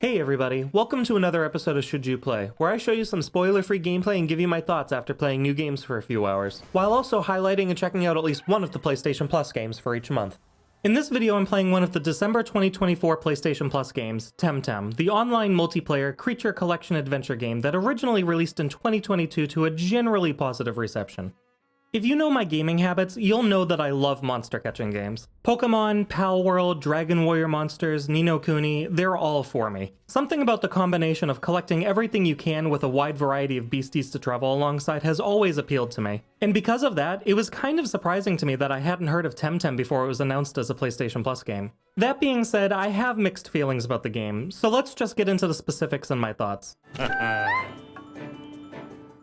Hey everybody, welcome to another episode of Should You Play, where I show you some spoiler-free gameplay and give you my thoughts after playing new games for a few hours, while also highlighting and checking out at least one of the PlayStation Plus games for each month. In this video I'm playing one of the December 2024 PlayStation Plus games, Temtem, the online multiplayer creature collection adventure game that originally released in 2022 to a generally positive reception. If you know my gaming habits, you'll know that I love monster catching games. Pokemon, Pal World, Dragon Warrior Monsters, Ni no Kuni, they're all for me. Something about the combination of collecting everything you can with a wide variety of beasties to travel alongside has always appealed to me. And because of that, it was kind of surprising to me that I hadn't heard of Temtem before it was announced as a PlayStation Plus game. That being said, I have mixed feelings about the game, so let's just get into the specifics and my thoughts.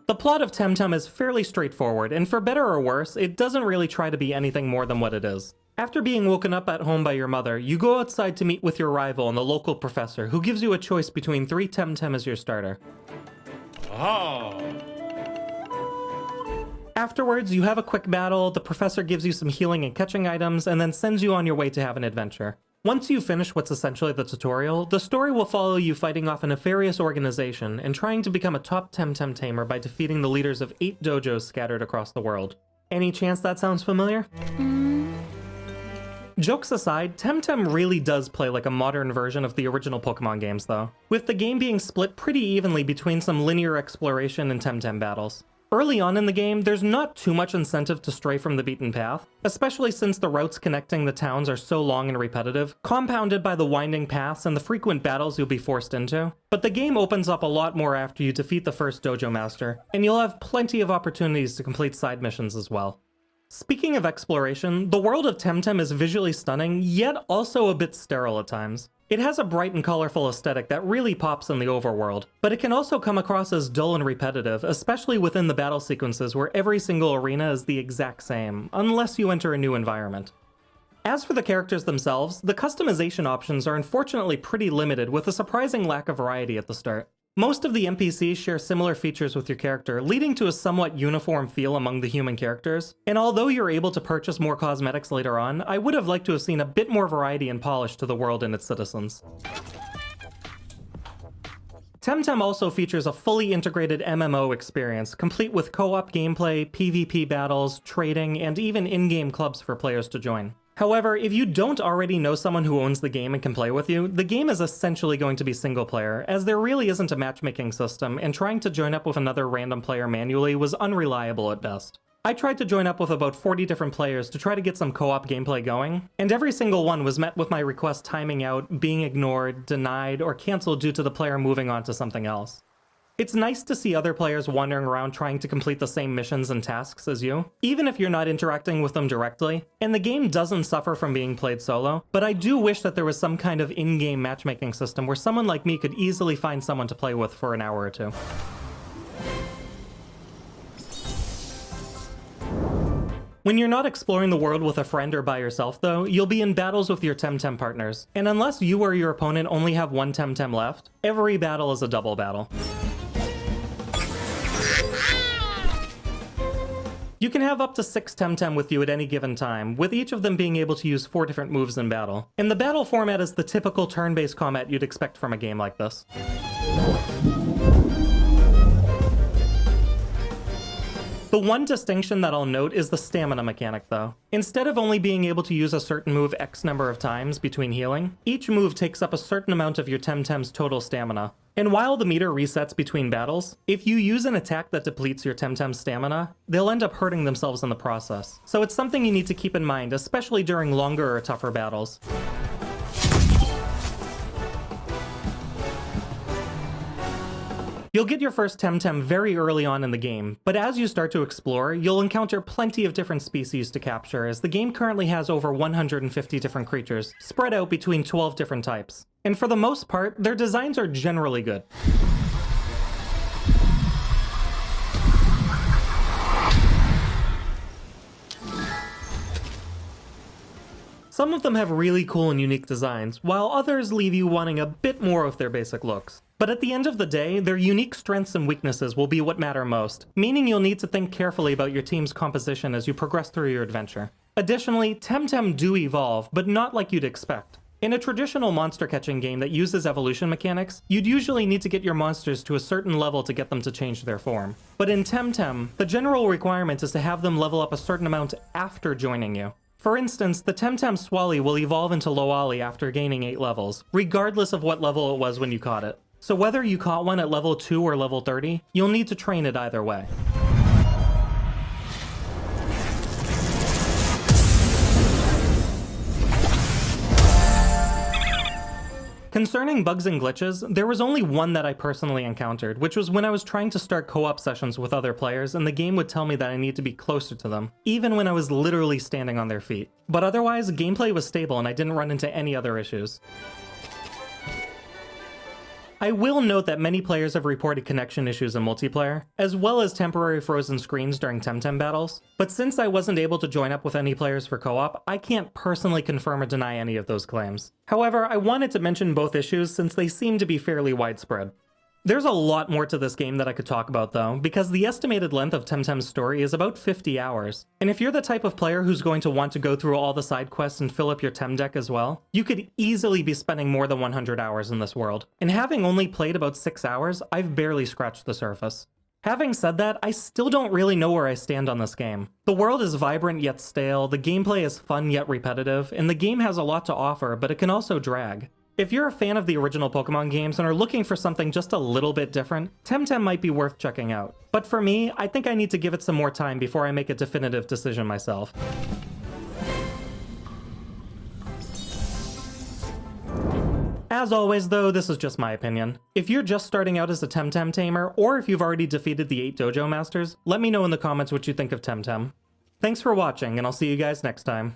The plot of Temtem is fairly straightforward, and for better or worse, it doesn't really try to be anything more than what it is. After being woken up at home by your mother, you go outside to meet with your rival and the local professor, who gives you a choice between 3 Temtem as your starter. Oh. Afterwards, you have a quick battle, the professor gives you some healing and catching items, and then sends you on your way to have an adventure. Once you finish what's essentially the tutorial, the story will follow you fighting off a nefarious organization and trying to become a top Temtem tamer by defeating the leaders of 8 dojos scattered across the world. Any chance that sounds familiar? Jokes aside, Temtem really does play like a modern version of the original Pokemon games though, with the game being split pretty evenly between some linear exploration and Temtem Battles. Early on in the game, there's not too much incentive to stray from the beaten path, especially since the routes connecting the towns are so long and repetitive, compounded by the winding paths and the frequent battles you'll be forced into. But the game opens up a lot more after you defeat the first dojo master, and you'll have plenty of opportunities to complete side missions as well. Speaking of exploration, the world of Temtem is visually stunning, yet also a bit sterile at times. It has a bright and colorful aesthetic that really pops in the overworld, but it can also come across as dull and repetitive, especially within the battle sequences where every single arena is the exact same, unless you enter a new environment. As for the characters themselves, the customization options are unfortunately pretty limited with a surprising lack of variety at the start. Most of the NPCs share similar features with your character, leading to a somewhat uniform feel among the human characters, and although you're able to purchase more cosmetics later on, I would have liked to have seen a bit more variety and polish to the world and its citizens. Temtem also features a fully integrated MMO experience, complete with co-op gameplay, PvP battles, trading, and even in-game clubs for players to join. However, if you don't already know someone who owns the game and can play with you, the game is essentially going to be single player, as there really isn't a matchmaking system, and trying to join up with another random player manually was unreliable at best. I tried to join up with about 40 different players to try to get some co-op gameplay going, and every single one was met with my request timing out, being ignored, denied, or cancelled due to the player moving on to something else. It's nice to see other players wandering around trying to complete the same missions and tasks as you, even if you're not interacting with them directly, and the game doesn't suffer from being played solo, but I do wish that there was some kind of in-game matchmaking system where someone like me could easily find someone to play with for an hour or two. When you're not exploring the world with a friend or by yourself though, you'll be in battles with your Temtem partners, and unless you or your opponent only have one Temtem left, every battle is a double battle. You can have up to 6 Temtem with you at any given time, with each of them being able to use 4 different moves in battle. And the battle format is the typical turn-based combat you'd expect from a game like this. The one distinction that I'll note is the stamina mechanic though. Instead of only being able to use a certain move X number of times between healing, each move takes up a certain amount of your Temtem's total stamina. And while the meter resets between battles, if you use an attack that depletes your Temtem's stamina, they'll end up hurting themselves in the process. So it's something you need to keep in mind, especially during longer or tougher battles. You'll get your first Temtem very early on in the game, but as you start to explore, you'll encounter plenty of different species to capture, as the game currently has over 150 different creatures, spread out between 12 different types. And for the most part, their designs are generally good. Some of them have really cool and unique designs, while others leave you wanting a bit more of their basic looks. But at the end of the day, their unique strengths and weaknesses will be what matter most, meaning you'll need to think carefully about your team's composition as you progress through your adventure. Additionally, Temtem do evolve, but not like you'd expect. In a traditional monster catching game that uses evolution mechanics, you'd usually need to get your monsters to a certain level to get them to change their form. But in Temtem, the general requirement is to have them level up a certain amount after joining you. For instance, the Temtem Swally will evolve into Loali after gaining 8 levels, regardless of what level it was when you caught it. So whether you caught one at level 2 or level 30, you'll need to train it either way. Concerning bugs and glitches, there was only one that I personally encountered, which was when I was trying to start co-op sessions with other players and the game would tell me that I need to be closer to them, even when I was literally standing on their feet. But otherwise, gameplay was stable and I didn't run into any other issues. I will note that many players have reported connection issues in multiplayer, as well as temporary frozen screens during Temtem Battles, but since I wasn't able to join up with any players for co-op, I can't personally confirm or deny any of those claims. However, I wanted to mention both issues since they seem to be fairly widespread. There's a lot more to this game that I could talk about though, because the estimated length of Temtem's story is about 50 hours. And if you're the type of player who's going to want to go through all the side quests and fill up your Tem deck as well, you could easily be spending more than 100 hours in this world. And having only played about 6 hours, I've barely scratched the surface. Having said that, I still don't really know where I stand on this game. The world is vibrant yet stale, the gameplay is fun yet repetitive, and the game has a lot to offer, but it can also drag. If you're a fan of the original Pokemon games and are looking for something just a little bit different, Temtem might be worth checking out. But for me, I think I need to give it some more time before I make a definitive decision myself. As always though, this is just my opinion. If you're just starting out as a Temtem tamer, or if you've already defeated the 8 Dojo Masters, let me know in the comments what you think of Temtem. Thanks for watching, and I'll see you guys next time.